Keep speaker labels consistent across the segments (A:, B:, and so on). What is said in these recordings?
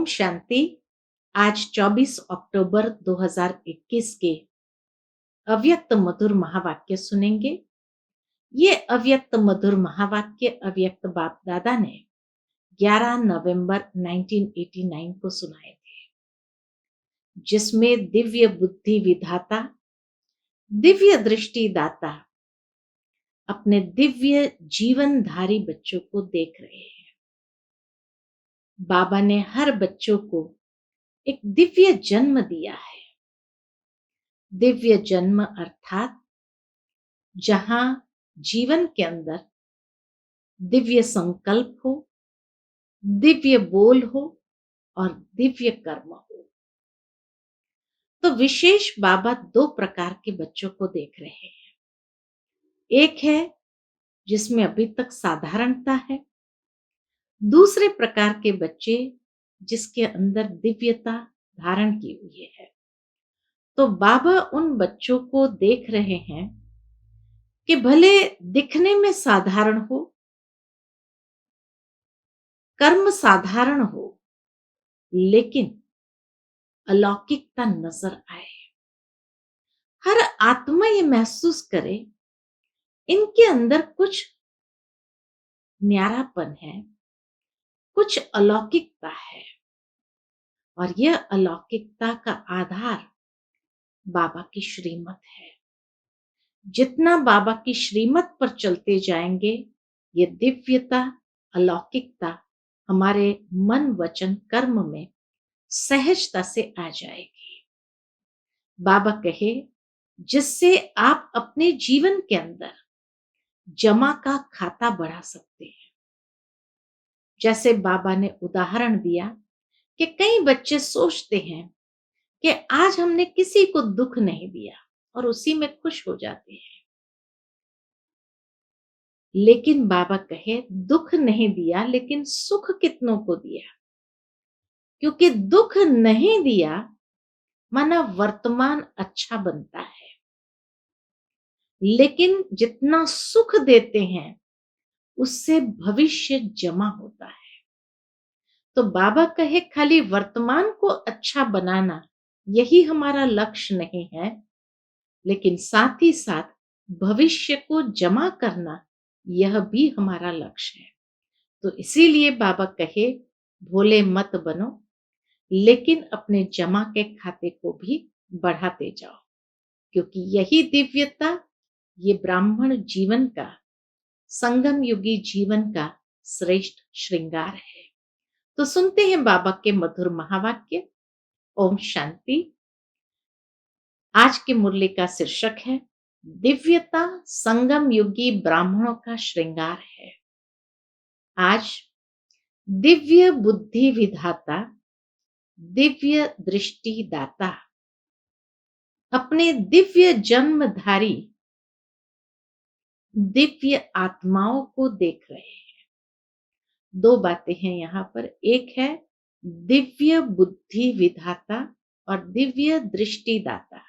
A: शांति। आज 24 अक्टूबर 2021 के अव्यक्त मधुर महावाक्य सुनेंगे। ये अव्यक्त मधुर महावाक्य अव्यक्त बाप दादा ने 11 नवंबर 1989 को सुनाए थे, जिसमें दिव्य बुद्धि विधाता, दिव्य दृष्टि दाता अपने दिव्य जीवनधारी बच्चों को देख रहे हैं। बाबा ने हर बच्चों को एक दिव्य जन्म दिया है। दिव्य जन्म अर्थात जहां जीवन के अंदर दिव्य संकल्प हो, दिव्य बोल हो और दिव्य कर्म हो। तो विशेष बाबा दो प्रकार के बच्चों को देख रहे हैं। एक है जिसमें अभी तक साधारणता है, दूसरे प्रकार के बच्चे जिसके अंदर दिव्यता धारण की हुई है। तो बाबा उन बच्चों को देख रहे हैं कि भले दिखने में साधारण हो, कर्म साधारण हो, लेकिन अलौकिकता नजर आए। हर आत्मा ये महसूस करे इनके अंदर कुछ न्यारापन है, कुछ अलौकिकता है। और यह अलौकिकता का आधार बाबा की श्रीमत है। जितना बाबा की श्रीमत पर चलते जाएंगे, ये दिव्यता, अलौकिकता हमारे मन वचन कर्म में सहजता से आ जाएगी। बाबा कहे जिससे आप अपने जीवन के अंदर जमा का खाता बढ़ा सकते हैं। जैसे बाबा ने उदाहरण दिया कि कई बच्चे सोचते हैं कि आज हमने किसी को दुख नहीं दिया और उसी में खुश हो जाते हैं। लेकिन बाबा कहे दुख नहीं दिया, लेकिन सुख कितनों को दिया। क्योंकि दुख नहीं दिया माना वर्तमान अच्छा बनता है, लेकिन जितना सुख देते हैं उससे भविष्य जमा होता है। तो बाबा कहे खाली वर्तमान को अच्छा बनाना यही हमारा लक्ष्य नहीं है, लेकिन साथ ही साथ भविष्य को जमा करना यह भी हमारा लक्ष्य है। तो इसीलिए बाबा कहे भोले मत बनो, लेकिन अपने जमा के खाते को भी बढ़ाते जाओ, क्योंकि यही दिव्यता, ये ब्राह्मण जीवन का, संगम युगी जीवन का श्रेष्ठ श्रृंगार है। तो सुनते हैं बाबा के मधुर महावाक्य। ओम शांति। आज के मुरली का शीर्षक है दिव्यता संगम युगी ब्राह्मणों का श्रृंगार है। आज दिव्य बुद्धि विधाता, दिव्य दृष्टि दाता अपने दिव्य जन्मधारी दिव्य आत्माओं को देख रहे हैं। दो बातें हैं यहाँ पर। एक है दिव्य बुद्धि विधाता और दिव्य दृष्टि दाता।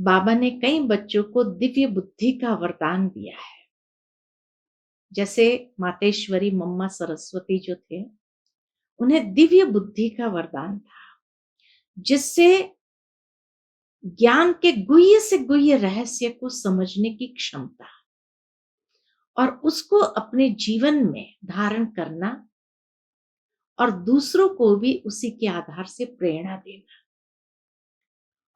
A: बाबा ने कई बच्चों को दिव्य बुद्धि का वरदान दिया है। जैसे मातेश्वरी मम्मा सरस्वती जो थे, उन्हें दिव्य बुद्धि का वरदान था, जिससे ज्ञान के गुह्य से गुह्य रहस्य को समझने की क्षमता और उसको अपने जीवन में धारण करना और दूसरों को भी उसी के आधार से प्रेरणा देना।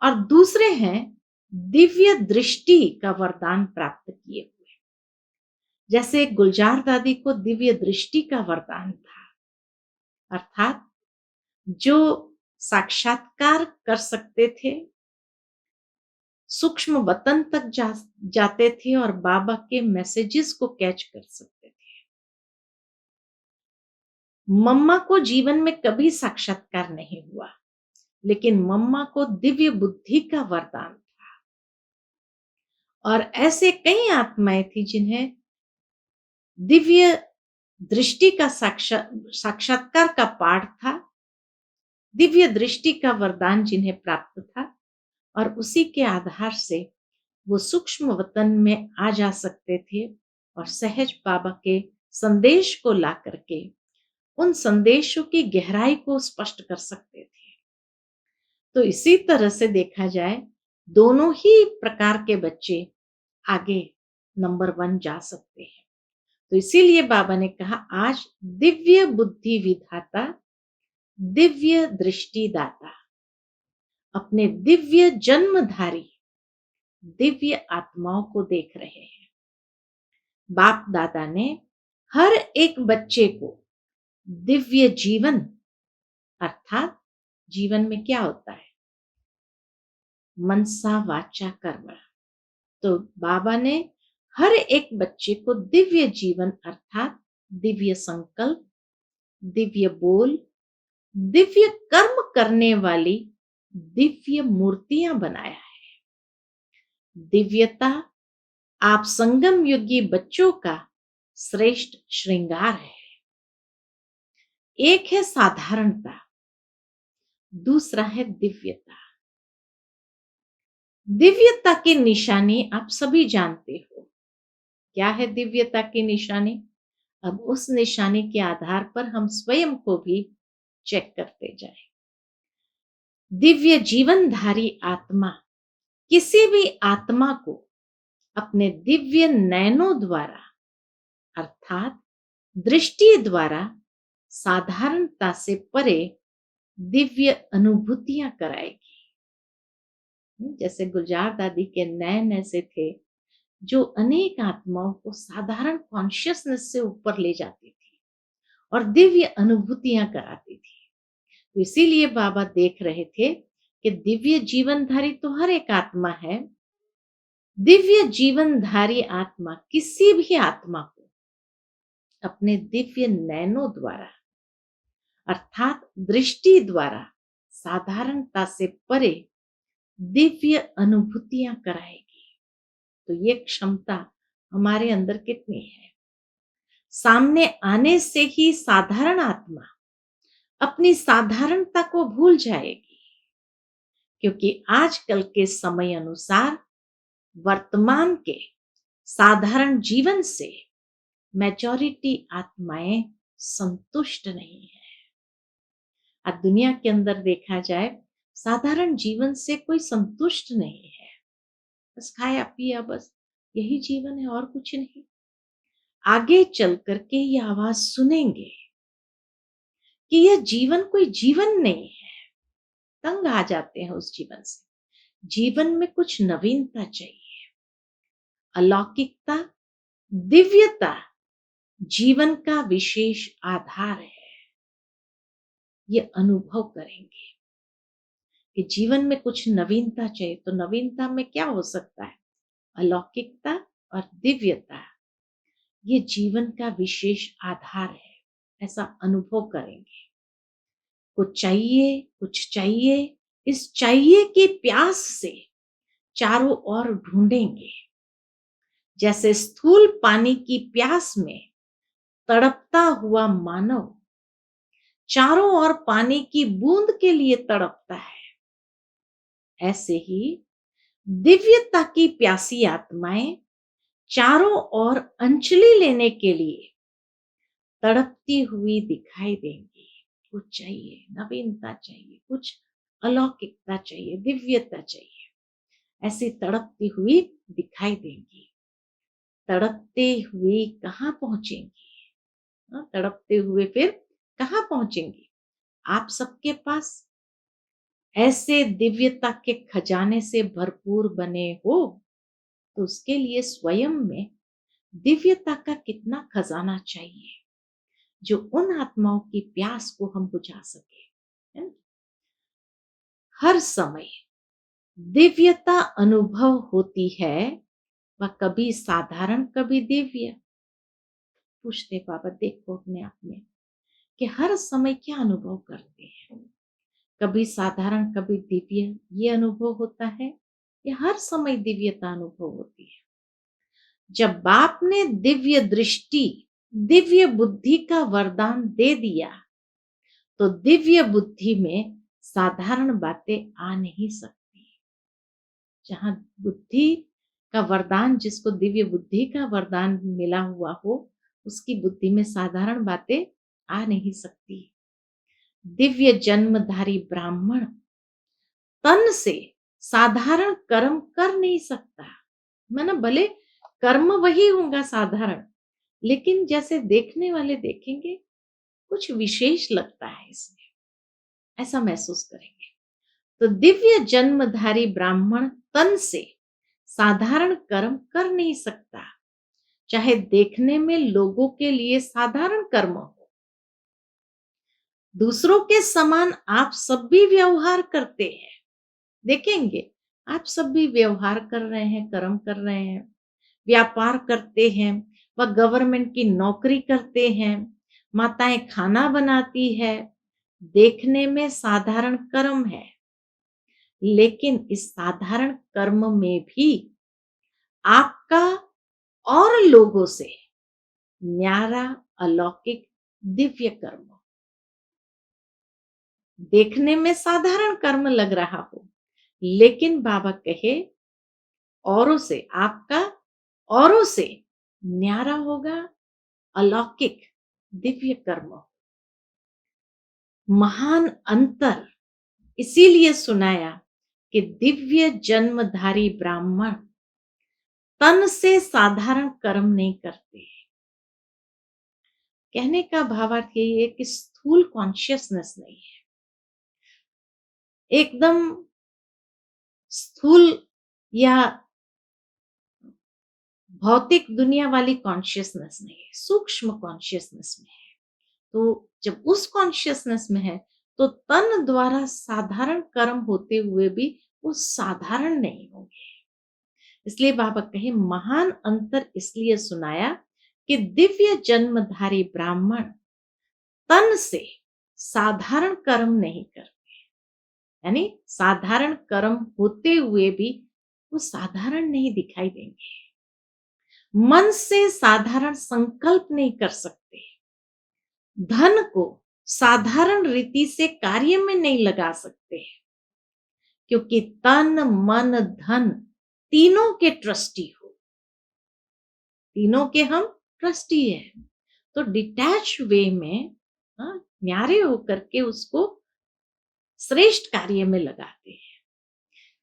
A: और दूसरे हैं दिव्य दृष्टि का वरदान प्राप्त किए हुए। जैसे गुलजार दादी को दिव्य दृष्टि का वरदान था, अर्थात जो साक्षात्कार कर सकते थे, सूक्ष्म वतन तक जाते थे और बाबा के मैसेजेस को कैच कर सकते थे। मम्मा को जीवन में कभी साक्षात्कार नहीं हुआ, लेकिन मम्मा को दिव्य बुद्धि का वरदान था। और ऐसे कई आत्माएं थी जिन्हें दिव्य दृष्टि का साक्षात्कार का पाठ था, दिव्य दृष्टि का वरदान जिन्हें प्राप्त था, और उसी के आधार से वो सूक्ष्म वतन में आ जा सकते थे और सहज बाबा के संदेश को ला करके उन संदेशों की गहराई को स्पष्ट कर सकते थे। तो इसी तरह से देखा जाए, दोनों ही प्रकार के बच्चे आगे नंबर 1 जा सकते हैं। तो इसीलिए बाबा ने कहा, आज दिव्य बुद्धि विधाता, दिव्य दृष्टि दाता, अपने दिव्य जन्मधारी दिव्य आत्माओं को देख रहे हैं। बाप दादा ने हर एक बच्चे को दिव्य जीवन, अर्थात जीवन में क्या होता है, मनसा वाचा कर्मणा। तो बाबा ने हर एक बच्चे को दिव्य जीवन अर्थात दिव्य संकल्प, दिव्य बोल, दिव्य कर्म करने वाली दिव्य मूर्तियां बनाया है। दिव्यता आप संगम युगी बच्चों का श्रेष्ठ श्रृंगार है। एक है साधारणता, दूसरा है दिव्यता। दिव्यता की निशानी आप सभी जानते हो। क्या है दिव्यता की निशानी? अब उस निशानी के आधार पर हम स्वयं को भी चेक करते जाएं। दिव्य जीवनधारी आत्मा किसी भी आत्मा को अपने दिव्य नयनों द्वारा अर्थात दृष्टि द्वारा साधारणता से परे दिव्य अनुभूतियां कराएगी। जैसे गुलजार दादी के नयन ऐसे थे जो अनेक आत्माओं को साधारण कॉन्शियसनेस से ऊपर ले जाती थी और दिव्य अनुभूतियां कराती थी। तो इसीलिए बाबा देख रहे थे कि दिव्य जीवनधारी तो हर एक आत्मा है। दिव्य जीवनधारी आत्मा किसी भी आत्मा को अपने दिव्य नयनों द्वारा अर्थात दृष्टि द्वारा साधारणता से परे दिव्य अनुभूतियां कराएगी। तो ये क्षमता हमारे अंदर कितनी है? सामने आने से ही साधारण आत्मा अपनी साधारणता को भूल जाएगी, क्योंकि आजकल के समय अनुसार वर्तमान के साधारण जीवन से मेजॉरिटी आत्माएं संतुष्ट नहीं है। आज दुनिया के अंदर देखा जाए, साधारण जीवन से कोई संतुष्ट नहीं है। बस खाया पिया, बस यही जीवन है और कुछ नहीं। आगे चल करके ये आवाज सुनेंगे कि यह जीवन कोई जीवन नहीं है। तंग आ जाते हैं उस जीवन से। जीवन में कुछ नवीनता चाहिए, अलौकिकता, दिव्यता जीवन का विशेष आधार है। ये अनुभव करेंगे कि जीवन में कुछ नवीनता चाहिए। तो नवीनता में क्या हो सकता है? अलौकिकता और दिव्यता, ये जीवन का विशेष आधार है। ऐसा अनुभव करेंगे। कुछ चाहिए, कुछ चाहिए, इस चाहिए की प्यास से चारों ओर ढूंढेंगे। जैसे स्थूल पानी की प्यास में तड़पता हुआ मानव चारों ओर पानी की बूंद के लिए तड़पता है, ऐसे ही दिव्यता की प्यासी आत्माएं चारों ओर अंजलि लेने के लिए तड़पती हुई दिखाई देंगी। कुछ चाहिए, नवीनता चाहिए, कुछ अलौकिकता चाहिए, दिव्यता चाहिए, ऐसी तड़पती हुई दिखाई देंगी। तड़पते हुए कहाँ पहुंचेंगी? तड़पते हुए फिर कहाँ पहुंचेंगी? आप सबके पास ऐसे दिव्यता के खजाने से भरपूर बने हो, तो उसके लिए स्वयं में दिव्यता का कितना खजाना चाहिए जो उन आत्माओं की प्यास को हम बुझा सके, है ना? हर समय दिव्यता अनुभव होती है, वह कभी साधारण कभी दिव्य। पूछते बाबा, देखो अपने आप में कि हर समय क्या अनुभव करते हैं। कभी साधारण कभी दिव्य ये अनुभव होता है, या हर समय दिव्यता अनुभव होती है? जब बाप ने दिव्य दृष्टि, दिव्य बुद्धि का वरदान दे दिया, तो दिव्य बुद्धि में साधारण बातें आ नहीं सकती। जहां बुद्धि का वरदान, जिसको दिव्य बुद्धि का वरदान मिला हुआ हो, उसकी बुद्धि में साधारण बातें आ नहीं सकती। दिव्य जन्मधारी ब्राह्मण तन से साधारण कर्म कर नहीं सकता। माना भले कर्म वही होगा साधारण, लेकिन जैसे देखने वाले देखेंगे कुछ विशेष लगता है इसमें, ऐसा महसूस करेंगे। तो दिव्य जन्मधारी ब्राह्मण तन से साधारण कर्म कर नहीं सकता, चाहे देखने में लोगों के लिए साधारण कर्म हो। दूसरों के समान आप सब भी व्यवहार करते हैं, देखेंगे आप सब भी व्यवहार कर रहे हैं, कर्म कर रहे हैं, व्यापार करते हैं, व गवर्नमेंट की नौकरी करते हैं, माताएं खाना बनाती है, देखने में साधारण कर्म है, लेकिन इस साधारण कर्म में भी आपका और लोगों से न्यारा अलौकिक दिव्य कर्म, देखने में साधारण कर्म लग रहा हो, लेकिन बाबा कहे औरों से, आपका औरों से न्यारा होगा, अलौकिक दिव्य कर्म। महान अंतर इसीलिए सुनाया कि दिव्य जन्मधारी ब्राह्मण तन से साधारण कर्म नहीं करते। कहने का भावार्थ यही है कि स्थूल कॉन्शियसनेस नहीं है, एकदम स्थूल या भौतिक दुनिया वाली कॉन्शियसनेस नहीं है, सूक्ष्म कॉन्शियसनेस में है। तो जब उस कॉन्शियसनेस में है तो तन द्वारा साधारण कर्म होते हुए भी वो साधारण नहीं होंगे। इसलिए बाबा कहे महान अंतर इसलिए सुनाया कि दिव्य जन्मधारी ब्राह्मण तन से साधारण कर्म नहीं करते, यानी साधारण कर्म होते हुए भी वो साधारण नहीं दिखाई देंगे। मन से साधारण संकल्प नहीं कर सकते, धन को साधारण रीति से कार्य में नहीं लगा सकते, क्योंकि तन मन धन तीनों के ट्रस्टी हो, तीनों के हम ट्रस्टी हैं। तो डिटैच वे में न्यारे होकर के उसको श्रेष्ठ कार्य में लगाते हैं,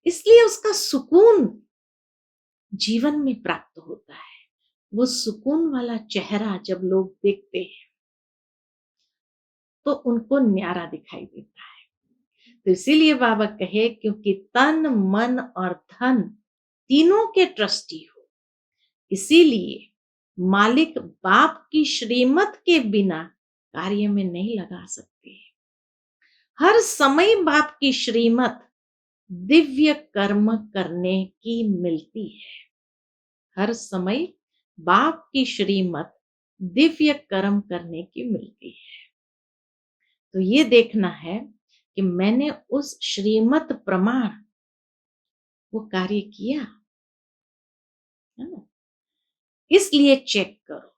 A: इसलिए उसका सुकून जीवन में प्राप्त होता है। वो सुकून वाला चेहरा जब लोग देखते हैं तो उनको न्यारा दिखाई देता है। तो इसीलिए बाबा कहे क्योंकि तन मन और धन तीनों के ट्रस्टी हो, इसीलिए मालिक बाप की श्रीमत के बिना कार्य में नहीं लगा सकते। हर समय बाप की श्रीमत दिव्य कर्म करने की मिलती है, हर समय बाप की श्रीमत दिव्य कर्म करने की मिलती है। तो ये देखना है कि मैंने उस श्रीमत प्रमाण वो कार्य किया है ना। इसलिए चेक करो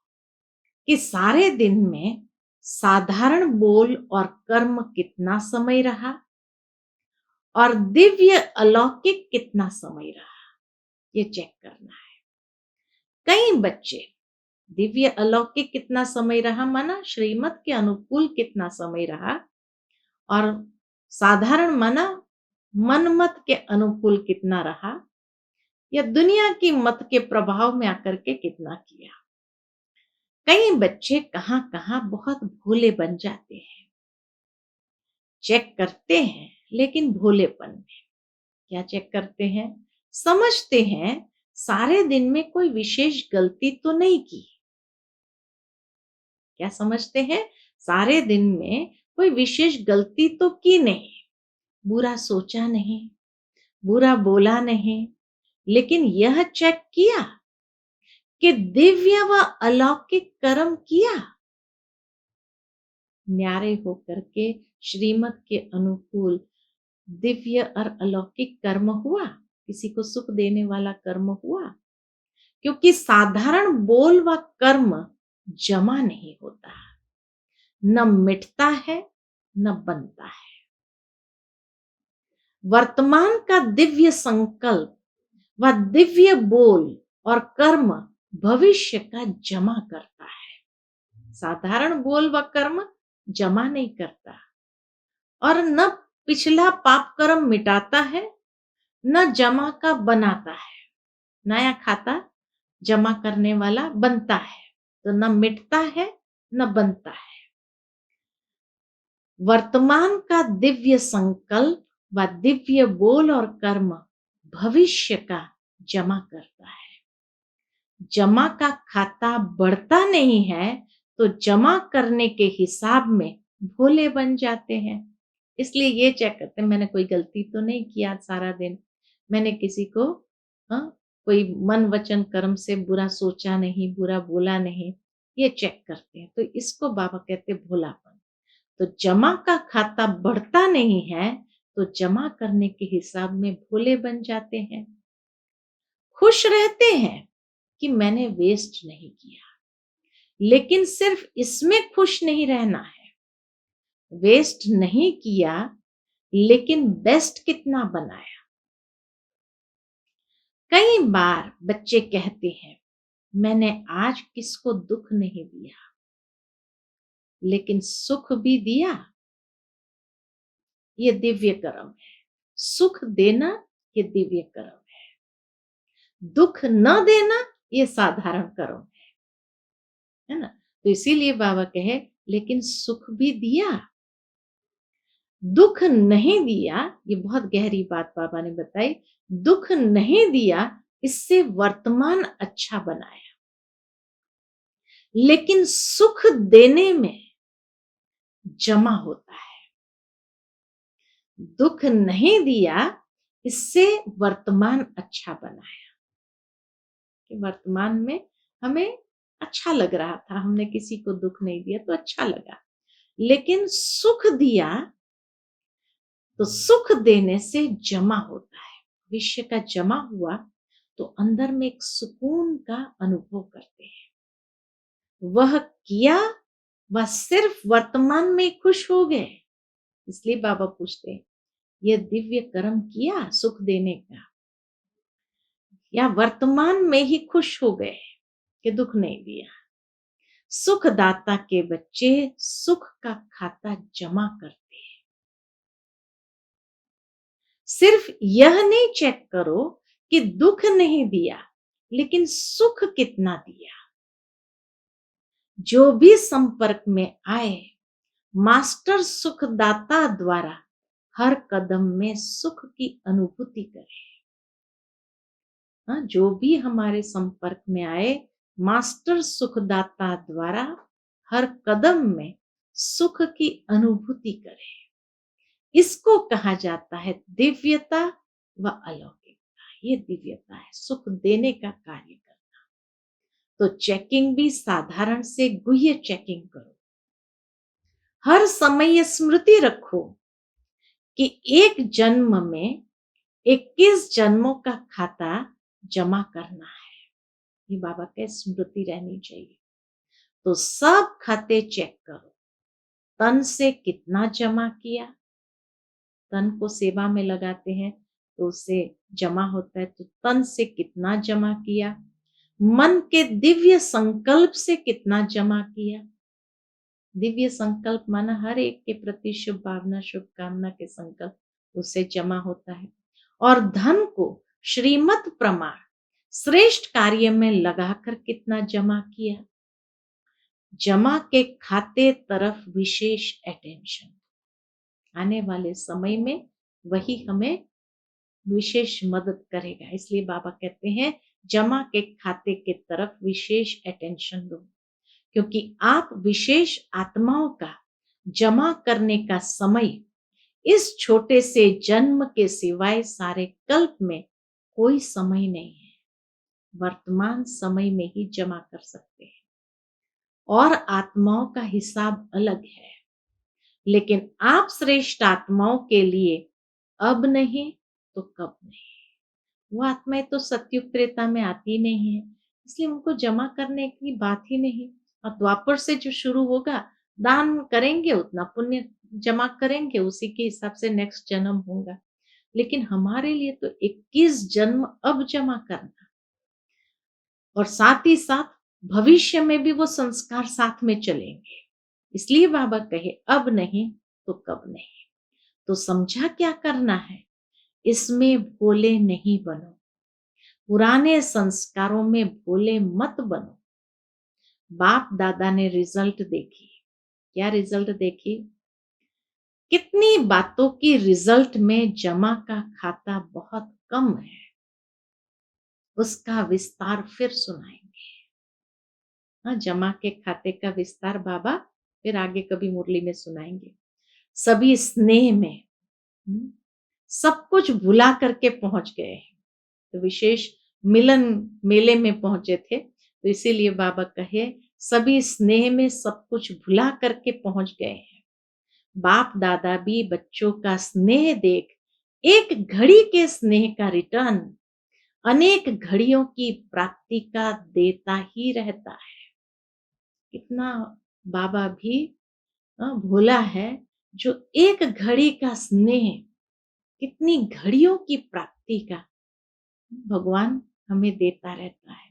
A: कि सारे दिन में साधारण बोल और कर्म कितना समय रहा और दिव्य अलौकिक कितना समय रहा, ये चेक करना है। कई बच्चे दिव्य अलौकिक कितना समय रहा माना श्रीमत के अनुकूल कितना समय रहा, और साधारण माना मनमत के अनुकूल कितना रहा, या दुनिया की मत के प्रभाव में आकर के कितना किया। कई बच्चे कहां कहां बहुत भोले बन जाते हैं, चेक करते हैं लेकिन भोलेपन में। क्या चेक करते हैं? समझते हैं सारे दिन में कोई विशेष गलती तो नहीं की। क्या समझते हैं? सारे दिन में कोई विशेष गलती तो की नहीं, बुरा सोचा नहीं, बुरा बोला नहीं, लेकिन यह चेक किया कि दिव्य व अलौकिक कर्म किया, न्यारे होकर के श्रीमत के अनुकूल दिव्य और अलौकिक कर्म हुआ, किसी को सुख देने वाला कर्म हुआ। क्योंकि साधारण बोल व कर्म जमा नहीं होता, न मिटता है न बनता है। वर्तमान का दिव्य संकल्प व दिव्य बोल और कर्म भविष्य का जमा करता है। साधारण बोल व कर्म जमा नहीं करता और न पिछला पाप कर्म मिटाता है, न जमा का बनाता है। नया खाता जमा करने वाला बनता है, तो न मिटता है, न बनता है। वर्तमान का दिव्य संकल्प व दिव्य बोल और कर्म भविष्य का जमा करता है। जमा का खाता बढ़ता नहीं है, तो जमा करने के हिसाब में भोले बन जाते हैं। इसलिए ये चेक करते हैं मैंने कोई गलती तो नहीं किया सारा दिन, मैंने किसी को कोई मन वचन कर्म से बुरा सोचा नहीं, बुरा बोला नहीं, ये चेक करते हैं। तो इसको बाबा कहते भोलापन। तो जमा का खाता बढ़ता नहीं है, तो जमा करने के हिसाब में भोले बन जाते हैं। खुश रहते हैं कि मैंने वेस्ट नहीं किया, लेकिन सिर्फ इसमें खुश नहीं रहना है। वेस्ट नहीं किया, लेकिन बेस्ट कितना बनाया। कई बार बच्चे कहते हैं मैंने आज किसको दुख नहीं दिया, लेकिन सुख भी दिया। ये दिव्य कर्म है। सुख देना ये दिव्य कर्म है। दुख न देना ये साधारण कर्म है ना। तो इसीलिए बाबा कहे लेकिन सुख भी दिया, दुख नहीं दिया। ये बहुत गहरी बात बाबा ने बताई। दुख नहीं दिया, इससे वर्तमान अच्छा बनाया, लेकिन सुख देने में जमा होता है। दुख नहीं दिया, इससे वर्तमान अच्छा बनाया कि वर्तमान में हमें अच्छा लग रहा था, हमने किसी को दुख नहीं दिया तो अच्छा लगा। लेकिन सुख दिया तो सुख देने से जमा होता है, विश्व का जमा हुआ तो अंदर में एक सुकून का अनुभव करते हैं। वह किया, वह सिर्फ वर्तमान में खुश हो गए। इसलिए बाबा पूछते हैं यह दिव्य कर्म किया सुख देने का, या वर्तमान में ही खुश हो गए कि दुख नहीं दिया। सुखदाता के बच्चे सुख का खाता जमा करते हैं। सिर्फ यह नहीं चेक करो कि दुख नहीं दिया, लेकिन सुख कितना दिया। जो भी संपर्क में आए, मास्टर सुखदाता द्वारा हर कदम में सुख की अनुभूति करे। जो भी हमारे संपर्क में आए, मास्टर सुखदाता द्वारा हर कदम में सुख की अनुभूति करे। इसको कहा जाता है दिव्यता व अलौकिकता। ये दिव्यता है, सुख देने का कार्य करना। तो चेकिंग भी साधारण से गुह्य चेकिंग करो। हर समय ये स्मृति रखो कि एक जन्म में 21 जन्मों का खाता जमा करना है। ये बाबा के स्मृति रहनी चाहिए। तो सब खाते चेक करो। तन से कितना जमा किया, तन को सेवा में लगाते हैं तो उससे जमा होता है, तो तन से कितना जमा किया। मन के दिव्य संकल्प से कितना जमा किया। दिव्य संकल्प माना हर एक के प्रति शुभ भावना, शुभकामना के संकल्प, उससे जमा होता है। और धन को श्रीमत प्रमाण श्रेष्ठ कार्य में लगाकर कितना जमा किया। जमा के खाते तरफ विशेष अटेंशन। आने वाले समय में वही हमें विशेष मदद करेगा। इसलिए बाबा कहते हैं जमा के खाते के तरफ विशेष अटेंशन दो, क्योंकि आप विशेष आत्माओं का जमा करने का समय इस छोटे से जन्म के सिवाय सारे कल्प में कोई समय नहीं है। वर्तमान समय में ही जमा कर सकते हैं। और आत्माओं का हिसाब अलग है, लेकिन आप श्रेष्ठ आत्माओं के लिए अब नहीं तो कब नहीं। वो आत्माएं तो सतयुग त्रेता में आती नहीं है, इसलिए उनको जमा करने की बात ही नहीं। और द्वापर से जो शुरू होगा, दान करेंगे उतना पुण्य जमा करेंगे, उसी के हिसाब से नेक्स्ट जन्म होगा। लेकिन हमारे लिए तो 21 जन्म अब जमा करना, और साथ ही साथ भविष्य में भी वो संस्कार साथ में चलेंगे। इसलिए बाबा कहे अब नहीं तो कब नहीं। तो समझा क्या करना है? इसमें भोले नहीं बनो, पुराने संस्कारों में भोले मत बनो। बाप दादा ने रिजल्ट देखी। क्या रिजल्ट देखी? कितनी बातों की रिजल्ट में जमा का खाता बहुत कम है। उसका विस्तार फिर सुनाएंगे। हाँ, जमा के खाते का विस्तार बाबा फिर आगे कभी मुरली में सुनाएंगे। सभी स्नेह में सब कुछ भुला करके पहुंच गए हैं। तो विशेष मिलन मेले में पहुंचे थे, तो इसीलिए बाबा कहे सभी स्नेह में सब कुछ भुला करके पहुंच गए हैं। बाप दादा भी बच्चों का स्नेह देख एक घड़ी के स्नेह का रिटर्न अनेक घड़ियों की प्राप्ति का देता ही रहता है। कितना बाबा भी भोला है, जो एक घड़ी का स्नेह कितनी घड़ियों की प्राप्ति का भगवान हमें देता रहता है।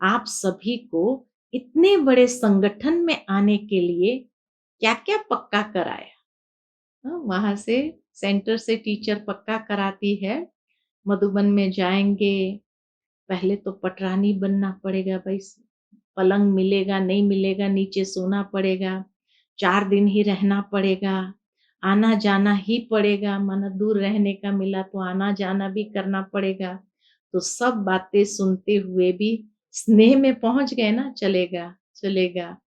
A: आप सभी को इतने बड़े संगठन में आने के लिए क्या क्या पक्का कराया? वहां से सेंटर से टीचर पक्का कराती है, मधुबन में जाएंगे, पहले तो पटरानी बनना पड़ेगा भाई, पलंग मिलेगा नहीं मिलेगा, नीचे सोना पड़ेगा, 4 दिन ही रहना पड़ेगा, आना जाना ही पड़ेगा, माना दूर रहने का मिला तो आना जाना भी करना पड़ेगा। तो सब बातें सुनते हुए भी स्नेह में पहुंच गए ना, चलेगा चलेगा,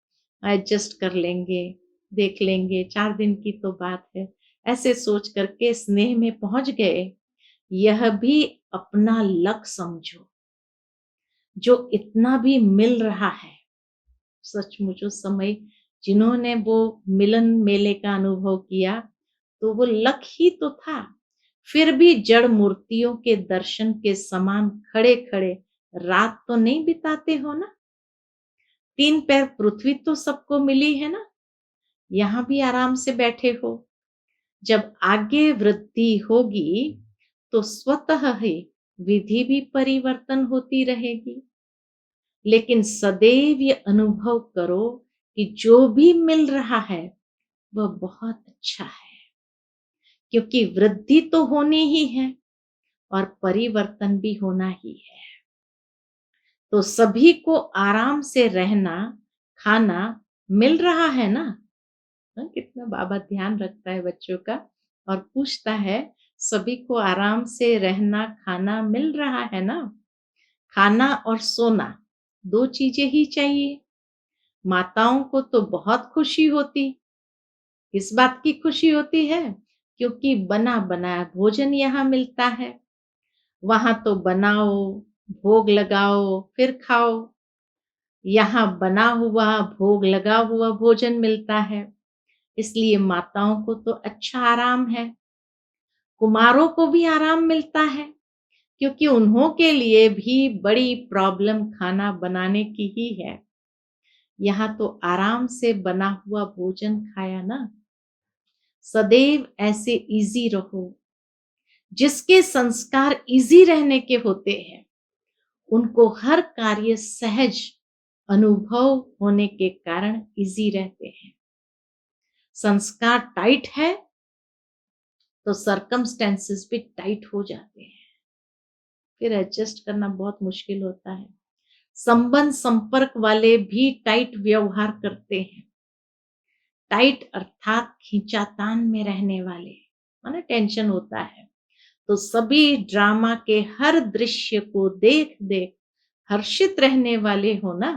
A: एडजस्ट कर लेंगे, देख लेंगे, 4 दिन की तो बात है, ऐसे सोच करके स्नेह में पहुंच गए। यह भी अपना लक समझो, जो इतना भी मिल रहा है। सचमुच उस समय जिन्होंने वो मिलन मेले का अनुभव किया, तो वो लक ही तो था। फिर भी जड़ मूर्तियों के दर्शन के समान खड़े खड़े रात तो नहीं बिताते हो ना। 3 पैर पृथ्वी तो सबको मिली है ना, यहाँ भी आराम से बैठे हो। जब आगे वृद्धि होगी तो स्वतः ही विधि भी परिवर्तन होती रहेगी। लेकिन सदैव ये अनुभव करो कि जो भी मिल रहा है वह बहुत अच्छा है, क्योंकि वृद्धि तो होनी ही है और परिवर्तन भी होना ही है। तो सभी को आराम से रहना खाना मिल रहा है ना। कितना बाबा ध्यान रखता है बच्चों का और पूछता है सभी को आराम से रहना खाना मिल रहा है ना। खाना और सोना 2 चीजें ही चाहिए। माताओं को तो बहुत खुशी होती। इस बात की खुशी होती है क्योंकि बना बनाया भोजन यहाँ मिलता है। वहां तो बनाओ, भोग लगाओ, फिर खाओ। यहाँ बना हुआ भोग लगा हुआ भोजन मिलता है, इसलिए माताओं को तो अच्छा आराम है। कुमारों को भी आराम मिलता है क्योंकि उन्हों के लिए भी बड़ी प्रॉब्लम खाना बनाने की ही है। यहाँ तो आराम से बना हुआ भोजन खाया ना। सदैव ऐसे इजी रहो। जिसके संस्कार इजी रहने के होते हैं उनको हर कार्य सहज अनुभव होने के कारण इजी रहते हैं। संस्कार टाइट है तो सरकमस्टेंसेस भी टाइट हो जाते हैं, फिर एडजस्ट करना बहुत मुश्किल होता है। संबंध संपर्क वाले भी टाइट व्यवहार करते हैं। टाइट अर्थात खींचातान में रहने वाले, माने टेंशन होता है। तो सभी ड्रामा के हर दृश्य को देख देख हर्षित रहने वाले हो ना।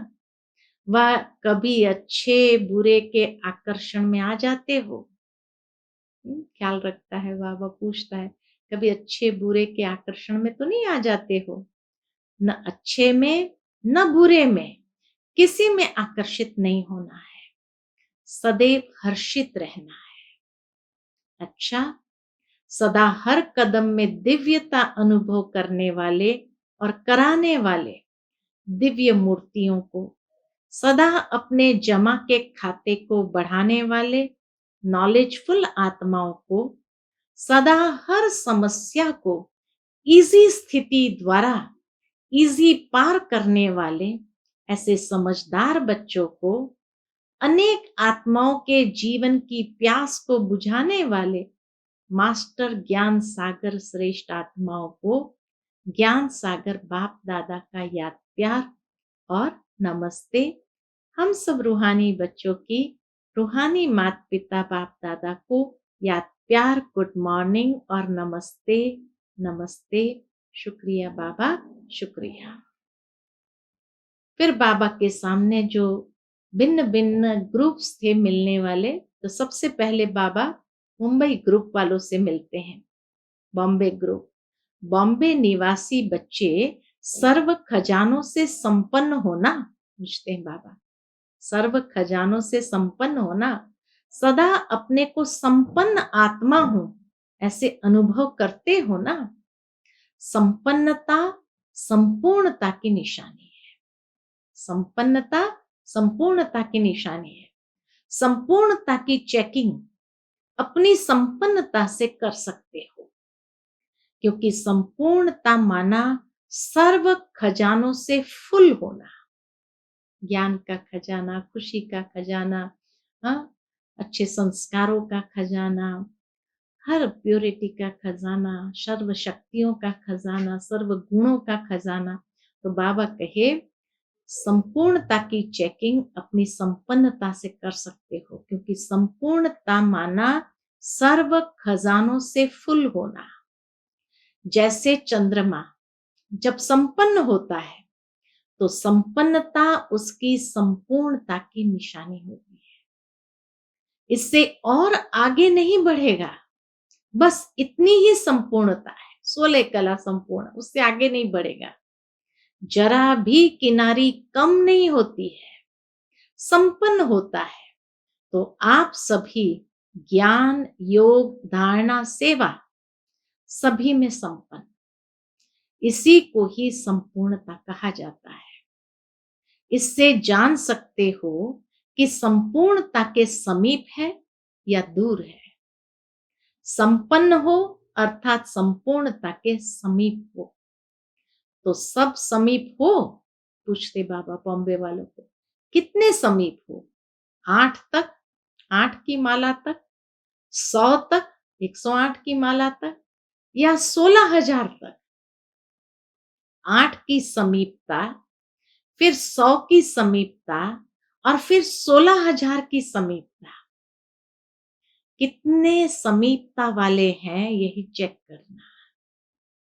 A: वह कभी अच्छे बुरे के आकर्षण में आ जाते हो? ख्याल रखता है बाबा, पूछता है कभी अच्छे बुरे के आकर्षण में तो नहीं आ जाते हो? न अच्छे में न बुरे में, किसी में आकर्षित नहीं होना है, सदैव हर्षित रहना है। अच्छा, सदा हर कदम में दिव्यता अनुभव करने वाले और कराने वाले दिव्य मूर्तियों को, सदा अपने जमा के खाते को बढ़ाने वाले नॉलेजफुल आत्माओं को, सदा हर समस्या को इजी स्थिति द्वारा इजी पार करने वाले ऐसे समझदार बच्चों को अनेक आत्माओं के जीवन की प्यास को बुझाने वाले मास्टर ज्ञान सागर श्रेष्ठ आत्माओं को ज्ञान सागर बाप दादा का याद प्यार और नमस्ते। हम सब रूहानी बच्चों की रूहानी माता पिता बाप दादा को याद प्यार गुड मॉर्निंग और नमस्ते नमस्ते। शुक्रिया बाबा, शुक्रिया। फिर बाबा के सामने जो भिन्न भिन्न ग्रुप्स थे मिलने वाले, तो सबसे पहले बाबा मुंबई ग्रुप वालों से मिलते हैं। बॉम्बे ग्रुप, बॉम्बे निवासी बच्चे सर्व खजानों से संपन्न होना पूछते हैं बाबा। सर्व खजानों से संपन्न होना, सदा अपने को संपन्न आत्मा हूं ऐसे अनुभव करते हो ना। संपन्नता संपूर्णता की निशानी है। संपन्नता संपूर्णता की निशानी है। संपूर्णता की चेकिंग अपनी संपन्नता से कर सकते हो, क्योंकि संपूर्णता माना सर्व खजानों से फुल होना। ज्ञान का खजाना, खुशी का खजाना, अच्छे संस्कारों का खजाना, हर प्योरिटी का खजाना, सर्व शक्तियों का खजाना, सर्व गुणों का खजाना। तो बाबा कहे संपूर्णता की चेकिंग अपनी संपन्नता से कर सकते हो, क्योंकि संपूर्णता माना सर्व खजानों से फुल होना। जैसे चंद्रमा जब संपन्न होता है तो संपन्नता उसकी संपूर्णता की निशानी होती है। इससे और आगे नहीं बढ़ेगा, बस इतनी ही संपूर्णता है। 16 कला संपूर्ण, उससे आगे नहीं बढ़ेगा। जरा भी किनारी कम नहीं होती है, संपन्न होता है। तो आप सभी ज्ञान, योग, धारणा, सेवा सभी में संपन्न, इसी को ही संपूर्णता कहा जाता है। इससे जान सकते हो कि संपूर्णता के समीप है या दूर है। संपन्न हो अर्थात संपूर्णता के समीप हो। तो सब समीप हो? पूछते बाबा बॉम्बे वालों को। कितने समीप हो? 8 तक, 8 की माला तक, 100 तक, 108 की माला तक, या 16,000 तक? 8 की समीपता, फिर 100 की समीपता, और फिर 16,000 की समीपता। कितने समीपता वाले हैं यही चेक करना।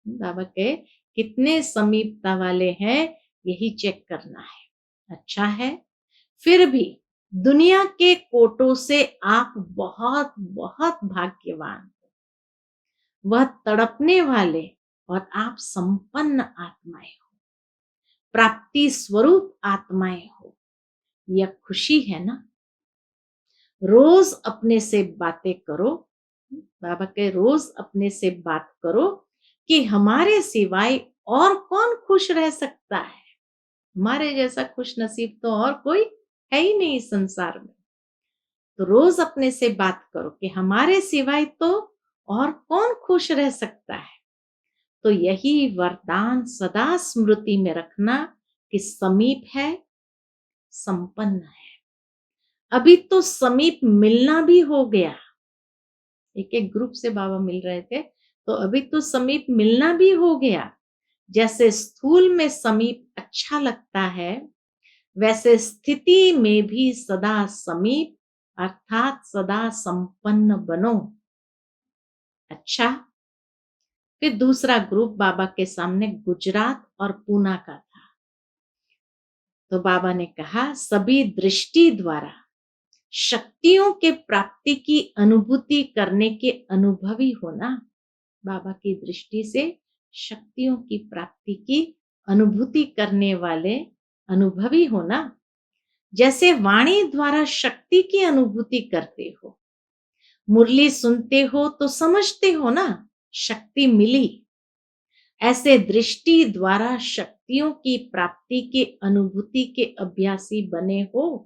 A: बाबा के कितने समीपता वाले हैं यही चेक करना है। अच्छा है, फिर भी दुनिया के कोटों से आप बहुत बहुत भाग्यवान हो। वह तड़पने वाले और आप संपन्न आत्माएं हो, प्राप्ति स्वरूप आत्माएं हो। यह खुशी है ना। रोज अपने से बातें करो। बाबा के रोज अपने से बात करो कि हमारे सिवाय और कौन खुश रह सकता है। हमारे जैसा खुश नसीब तो और कोई है ही नहीं संसार में। तो रोज अपने से बात करो कि हमारे सिवाय तो और कौन खुश रह सकता है। तो यही वरदान सदा स्मृति में रखना कि समीप है, संपन्न है। अभी तो समीप मिलना भी हो गया। एक एक ग्रुप से बाबा मिल रहे थे, तो अभी तो समीप मिलना भी हो गया। जैसे स्थूल में समीप अच्छा लगता है, वैसे स्थिति में भी सदा समीप अर्थात सदा संपन्न बनो। अच्छा, फिर दूसरा ग्रुप बाबा के सामने गुजरात और पूना का था। तो बाबा ने कहा सभी दृष्टि द्वारा शक्तियों के प्राप्ति की अनुभूति करने के अनुभवी होना। बाबा की दृष्टि से शक्तियों की प्राप्ति की अनुभूति करने वाले अनुभवी होना। जैसे वाणी द्वारा शक्ति की अनुभूति करते हो, मुरली सुनते हो तो समझते हो ना शक्ति मिली। ऐसे दृष्टि द्वारा शक्तियों की प्राप्ति के अनुभूति के अभ्यासी बने हो,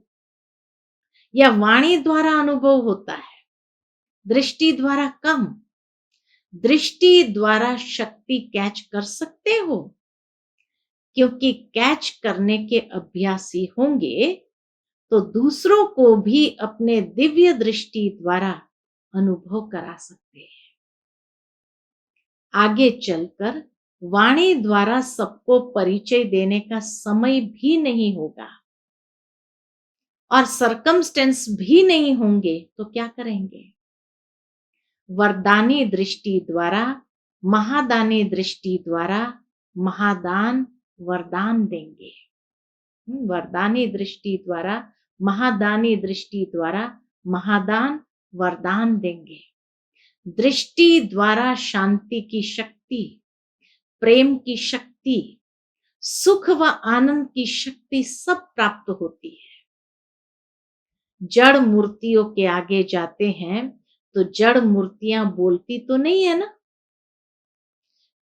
A: या वाणी द्वारा अनुभव होता है, दृष्टि द्वारा कम। दृष्टि द्वारा शक्ति कैच कर सकते हो, क्योंकि कैच करने के अभ्यासी होंगे तो दूसरों को भी अपने दिव्य दृष्टि द्वारा अनुभव करा सकते हैं। आगे चलकर वाणी द्वारा सबको परिचय देने का समय भी नहीं होगा और सरकमस्टेंस भी नहीं होंगे, तो क्या करेंगे? वरदानी दृष्टि द्वारा, महादानी दृष्टि द्वारा महादान वरदान देंगे। वरदानी दृष्टि द्वारा, महादानी दृष्टि द्वारा महादान वरदान देंगे। दृष्टि द्वारा शांति की शक्ति, प्रेम की शक्ति, सुख व आनंद की शक्ति सब प्राप्त होती है। जड़ मूर्तियों के आगे जाते हैं तो जड़ मूर्तियां बोलती तो नहीं है ना,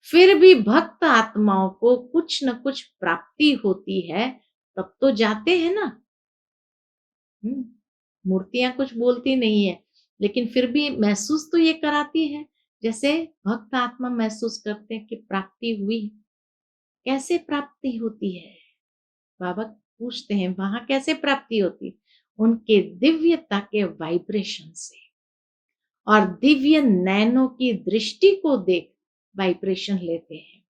A: फिर भी भक्त आत्माओं को कुछ न कुछ प्राप्ति होती है, तब तो जाते हैं ना। मूर्तियां कुछ बोलती नहीं है, लेकिन फिर भी महसूस तो ये कराती है, जैसे भक्त आत्मा महसूस करते हैं कि प्राप्ति हुई। कैसे प्राप्ति होती है? बाबा पूछते हैं, वहां कैसे प्राप्ति होती? उनके दिव्यता के वाइब्रेशन से, और दिव्य नैनों की दृष्टि को देख वाइब्रेशन लेते हैं।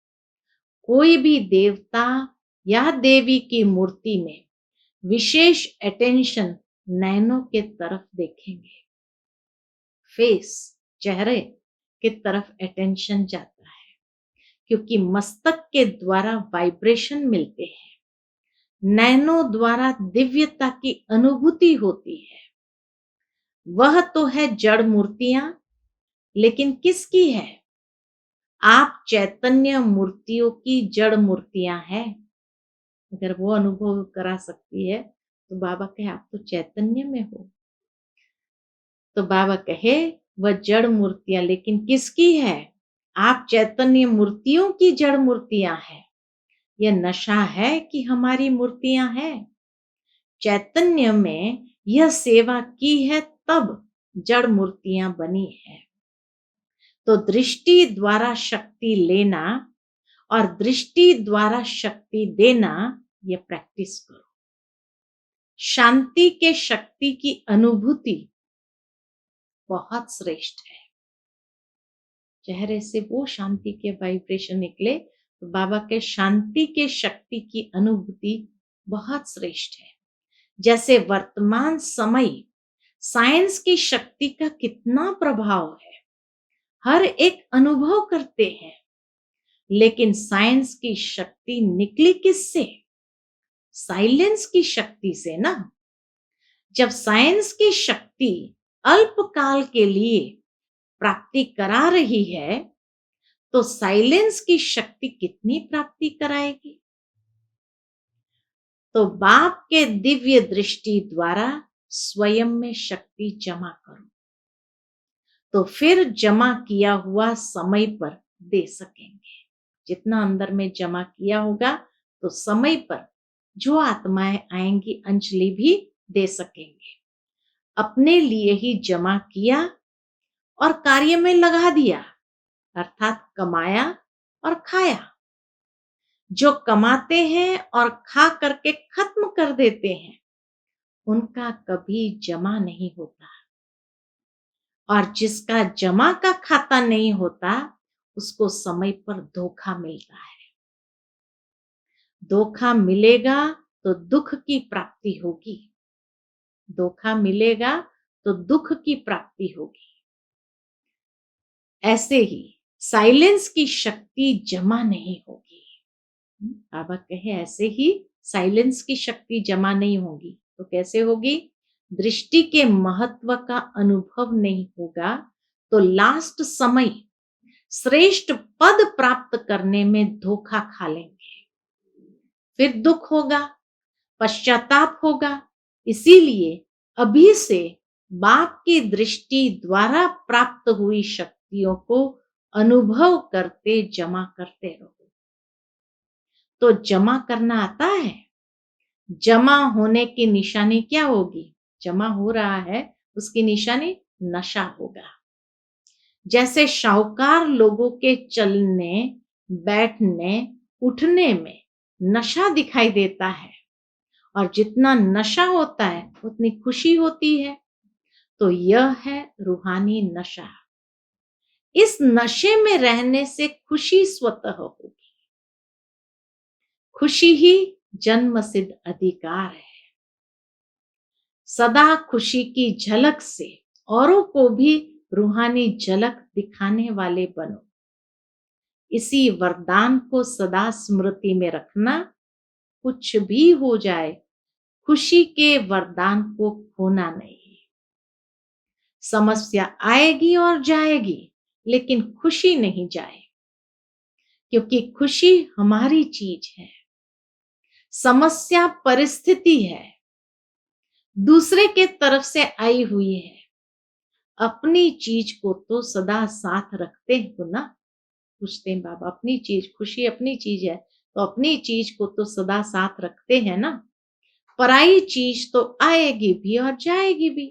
A: कोई भी देवता या देवी की मूर्ति में विशेष अटेंशन नैनों के तरफ देखेंगे, फेस, चेहरे की तरफ अटेंशन जाता है, क्योंकि मस्तक के द्वारा वाइब्रेशन मिलते हैं, नैनों द्वारा दिव्यता की अनुभूति होती है। वह तो है जड़ मूर्तियां, लेकिन किसकी है? आप चैतन्य मूर्तियों की जड़ मूर्तियां हैं। अगर वो अनुभव करा सकती है तो बाबा कहे आप तो चैतन्य में हो। तो बाबा कहे वह जड़ मूर्तियां, लेकिन किसकी है? आप चैतन्य मूर्तियों की जड़ मूर्तियां हैं। यह नशा है कि हमारी मूर्तियां हैं। चैतन्य में यह सेवा की है तब जड़ मूर्तियां बनी है। तो दृष्टि द्वारा शक्ति लेना और दृष्टि द्वारा शक्ति देना, यह प्रैक्टिस करो। शांति के शक्ति की अनुभूति बहुत श्रेष्ठ है। चेहरे से वो शांति के वाइब्रेशन निकले तो बाबा के शांति के शक्ति की अनुभूति बहुत श्रेष्ठ है। जैसे वर्तमान समय साइंस की शक्ति का कितना प्रभाव है, हर एक अनुभव करते हैं, लेकिन साइंस की शक्ति निकली किससे? साइलेंस की शक्ति से ना। जब साइंस की शक्ति अल्पकाल के लिए प्राप्ति करा रही है, तो साइलेंस की शक्ति कितनी प्राप्ति कराएगी? तो बाप के दिव्य दृष्टि द्वारा स्वयं में शक्ति जमा करो, तो फिर जमा किया हुआ समय पर दे सकेंगे। जितना अंदर में जमा किया होगा तो समय पर जो आत्माएं आएंगी अंजलि भी दे सकेंगे। अपने लिए ही जमा किया और कार्य में लगा दिया, अर्थात कमाया और खाया। जो कमाते हैं और खा करके खत्म कर देते हैं, उनका कभी जमा नहीं होता, और जिसका जमा का खाता नहीं होता उसको समय पर धोखा मिलता है। धोखा मिलेगा तो दुख की प्राप्ति होगी, धोखा मिलेगा तो दुख की प्राप्ति होगी। ऐसे ही साइलेंस की शक्ति जमा नहीं होगी। बाबा कहे ऐसे ही साइलेंस की शक्ति जमा नहीं होगी, तो कैसे होगी? दृष्टि के महत्व का अनुभव नहीं होगा, तो लास्ट समय श्रेष्ठ पद प्राप्त करने में धोखा खा लेंगे, फिर दुख होगा, पश्चाताप होगा। इसीलिए अभी से बाप की दृष्टि द्वारा प्राप्त हुई शक्तियों को अनुभव करते जमा करते रहो। तो जमा करना आता है? जमा होने की निशानी क्या होगी? जमा हो रहा है उसकी निशानी नशा होगा। जैसे शाहूकार लोगों के चलने, बैठने, उठने में नशा दिखाई देता है, और जितना नशा होता है उतनी खुशी होती है। तो यह है रूहानी नशा। इस नशे में रहने से खुशी स्वतः होगी। खुशी ही जन्म सिद्ध अधिकार है। सदा खुशी की झलक से औरों को भी रूहानी झलक दिखाने वाले बनो। इसी वरदान को सदा स्मृति में रखना। कुछ भी हो जाए, खुशी के वरदान को खोना नहीं। समस्या आएगी और जाएगी, लेकिन खुशी नहीं जाए, क्योंकि खुशी हमारी चीज है। समस्या परिस्थिति है, दूसरे के तरफ से आई हुई है। अपनी चीज को तो सदा साथ रखते हो ना। पूछते हैं बाबा, अपनी चीज, खुशी अपनी चीज है तो अपनी चीज को तो सदा साथ रखते हैं ना। पराई चीज तो आएगी भी और जाएगी भी।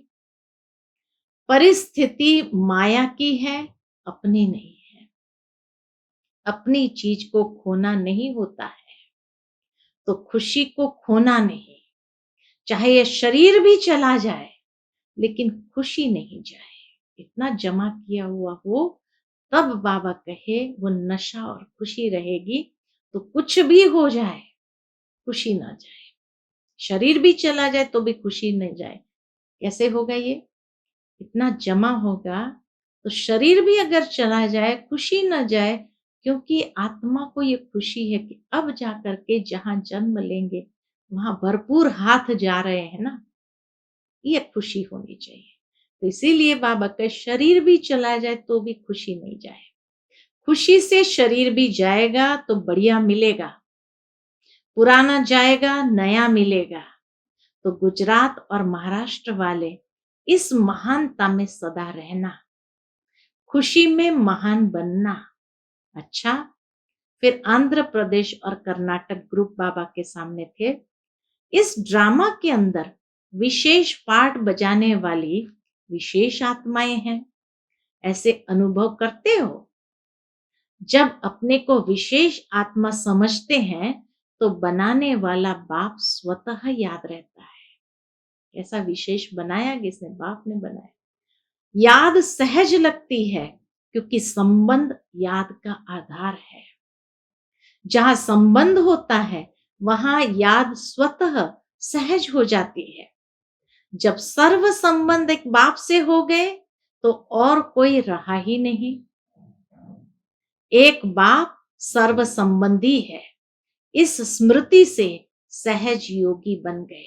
A: परिस्थिति माया की है, अपनी नहीं है। अपनी चीज को खोना नहीं होता है, तो खुशी को खोना नहीं। चाहे ये शरीर भी चला जाए, लेकिन खुशी नहीं जाए। इतना जमा किया हुआ हो, तब बाबा कहे वो नशा और खुशी रहेगी। तो कुछ भी हो जाए, खुशी ना जाए। शरीर भी चला जाए तो भी खुशी नहीं जाए। कैसे होगा ये? इतना जमा होगा तो शरीर भी अगर चला जाए, खुशी ना जाए, क्योंकि आत्मा को ये खुशी है कि अब जाकर के जहां जन्म लेंगे वहां भरपूर हाथ जा रहे हैं ना। ये खुशी होनी चाहिए। तो इसीलिए बाबा का शरीर भी चला जाए तो भी खुशी नहीं जाए। खुशी से शरीर भी जाएगा तो बढ़िया मिलेगा, पुराना जाएगा नया मिलेगा। तो गुजरात और महाराष्ट्र वाले इस महानता में सदा रहना, खुशी में महान बनना। अच्छा, फिर आंध्र प्रदेश और कर्नाटक ग्रुप बाबा के सामने थे। इस ड्रामा के अंदर विशेष पार्ट बजाने वाली विशेष आत्माएं हैं। ऐसे अनुभव करते हो? जब अपने को विशेष आत्मा समझते हैं तो बनाने वाला बाप स्वतः याद रहता है। ऐसा विशेष बनाया किसने? बाप ने बनाया। याद सहज लगती है, क्योंकि संबंध याद का आधार है। जहां संबंध होता है वहां याद स्वतः सहज हो जाती है। जब सर्व संबंध एक बाप से हो गए तो और कोई रहा ही नहीं। एक बाप सर्व संबंधी है। इस स्मृति से सहज योगी बन गए।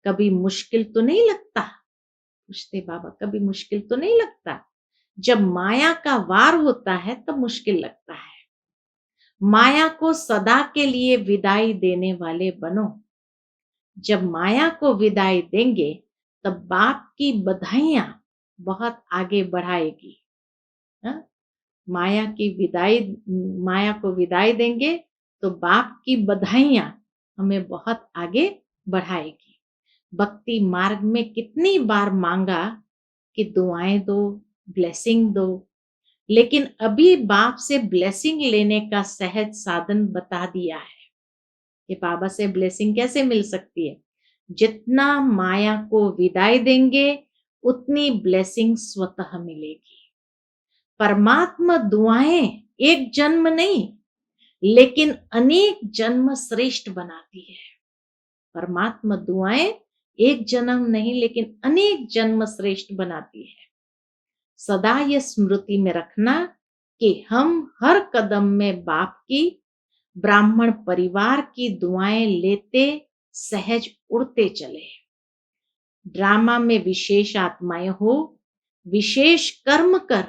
A: कभी मुश्किल तो नहीं लगता? पूछते बाबा, कभी मुश्किल तो नहीं लगता? जब माया का वार होता है तब मुश्किल लगता है। माया को सदा के लिए विदाई देने वाले बनो। जब माया को विदाई देंगे तब बाप की बधाइयां बहुत आगे बढ़ाएगी। हा? माया को विदाई देंगे तो बाप की बधाइयां हमें बहुत आगे बढ़ाएगी। भक्ति मार्ग में कितनी बार मांगा कि दुआएं दो, ब्लेसिंग दो, लेकिन अभी बाप से ब्लेसिंग लेने का सहज साधन बता दिया है कि बाबा से ब्लेसिंग कैसे मिल सकती है। जितना माया को विदाई देंगे उतनी ब्लेसिंग स्वतः मिलेगी। परमात्मा दुआएं एक जन्म नहीं, लेकिन अनेक जन्म श्रेष्ठ बनाती है। परमात्मा दुआएं एक जन्म नहीं, लेकिन अनेक जन्म श्रेष्ठ बनाती है। सदा ये स्मृति में रखना कि हम हर कदम में बाप की, ब्राह्मण परिवार की दुआएं लेते सहज उड़ते चले। ड्रामा में विशेष आत्माएं हो, विशेष कर्म कर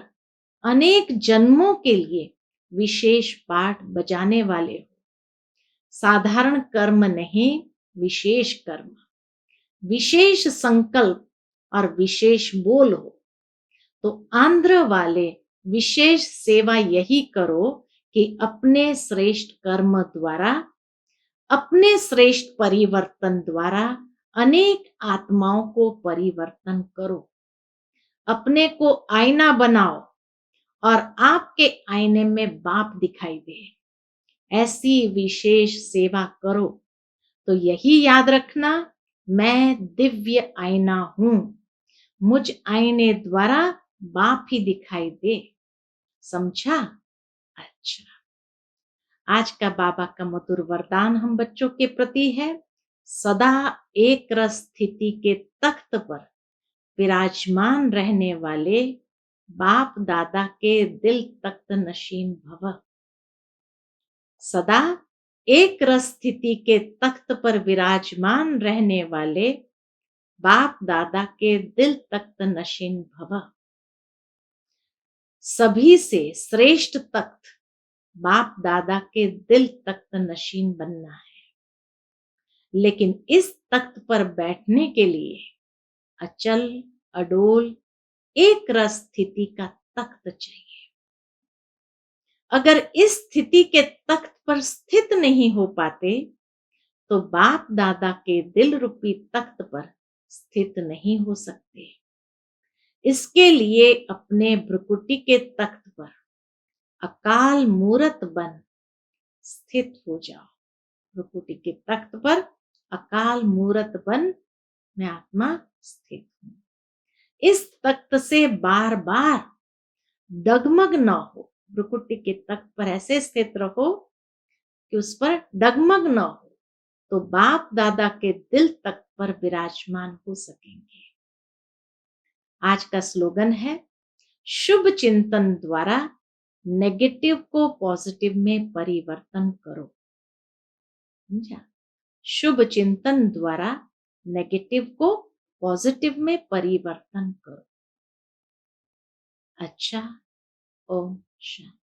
A: अनेक जन्मों के लिए विशेष पाठ बजाने वाले हो। साधारण कर्म नहीं, विशेष कर्म, विशेष संकल्प और विशेष बोल हो। तो आंध्र वाले विशेष सेवा यही करो कि अपने श्रेष्ठ कर्म द्वारा, अपने श्रेष्ठ परिवर्तन द्वारा अनेक आत्माओं को परिवर्तन करो। अपने को आईना बनाओ और आपके आईने में बाप दिखाई दे। ऐसी विशेष सेवा करो तो यही याद रखना, मैं दिव्य आईना हूं, मुझ आईने द्वारा बाप ही दिखाई दे। समझा? अच्छा, आज का बाबा का मधुर वरदान हम बच्चों के प्रति है, सदा एक रस स्थिति के तख्त पर विराजमान रहने वाले बाप दादा के दिल तख्त नशीन भव। सदा एक रस स्थिति के तख्त पर विराजमान रहने वाले बाप दादा के दिल तख्त नशीन भव। सभी से श्रेष्ठ तख्त बाप दादा के दिल तख्त नशीन बनना है। लेकिन इस तख्त पर बैठने के लिए अचल अडोल एक रस स्थिति का तख्त चाहिए। अगर इस स्थिति के तख्त पर स्थित नहीं हो पाते तो बाप दादा के दिल रूपी तख्त पर स्थित नहीं हो सकते। इसके लिए अपने भ्रुकुटी के तख्त पर अकाल मूरत बन स्थित हो जाओ। भ्रुकुटी के तख्त पर अकाल मूरत बन मैं आत्मा स्थित हूं। इस तख्त से बार बार डगमग न हो। भ्रुकुटी के तख्त पर ऐसे स्थित रहो कि उस पर डगमग न हो, तो बाप दादा के दिल तख्त पर विराजमान हो सकेंगे। आज का स्लोगन है, शुभ चिंतन द्वारा नेगेटिव को पॉजिटिव में परिवर्तन करो। समझा? शुभ चिंतन द्वारा नेगेटिव को पॉजिटिव में परिवर्तन करो। अच्छा, ओम शांति।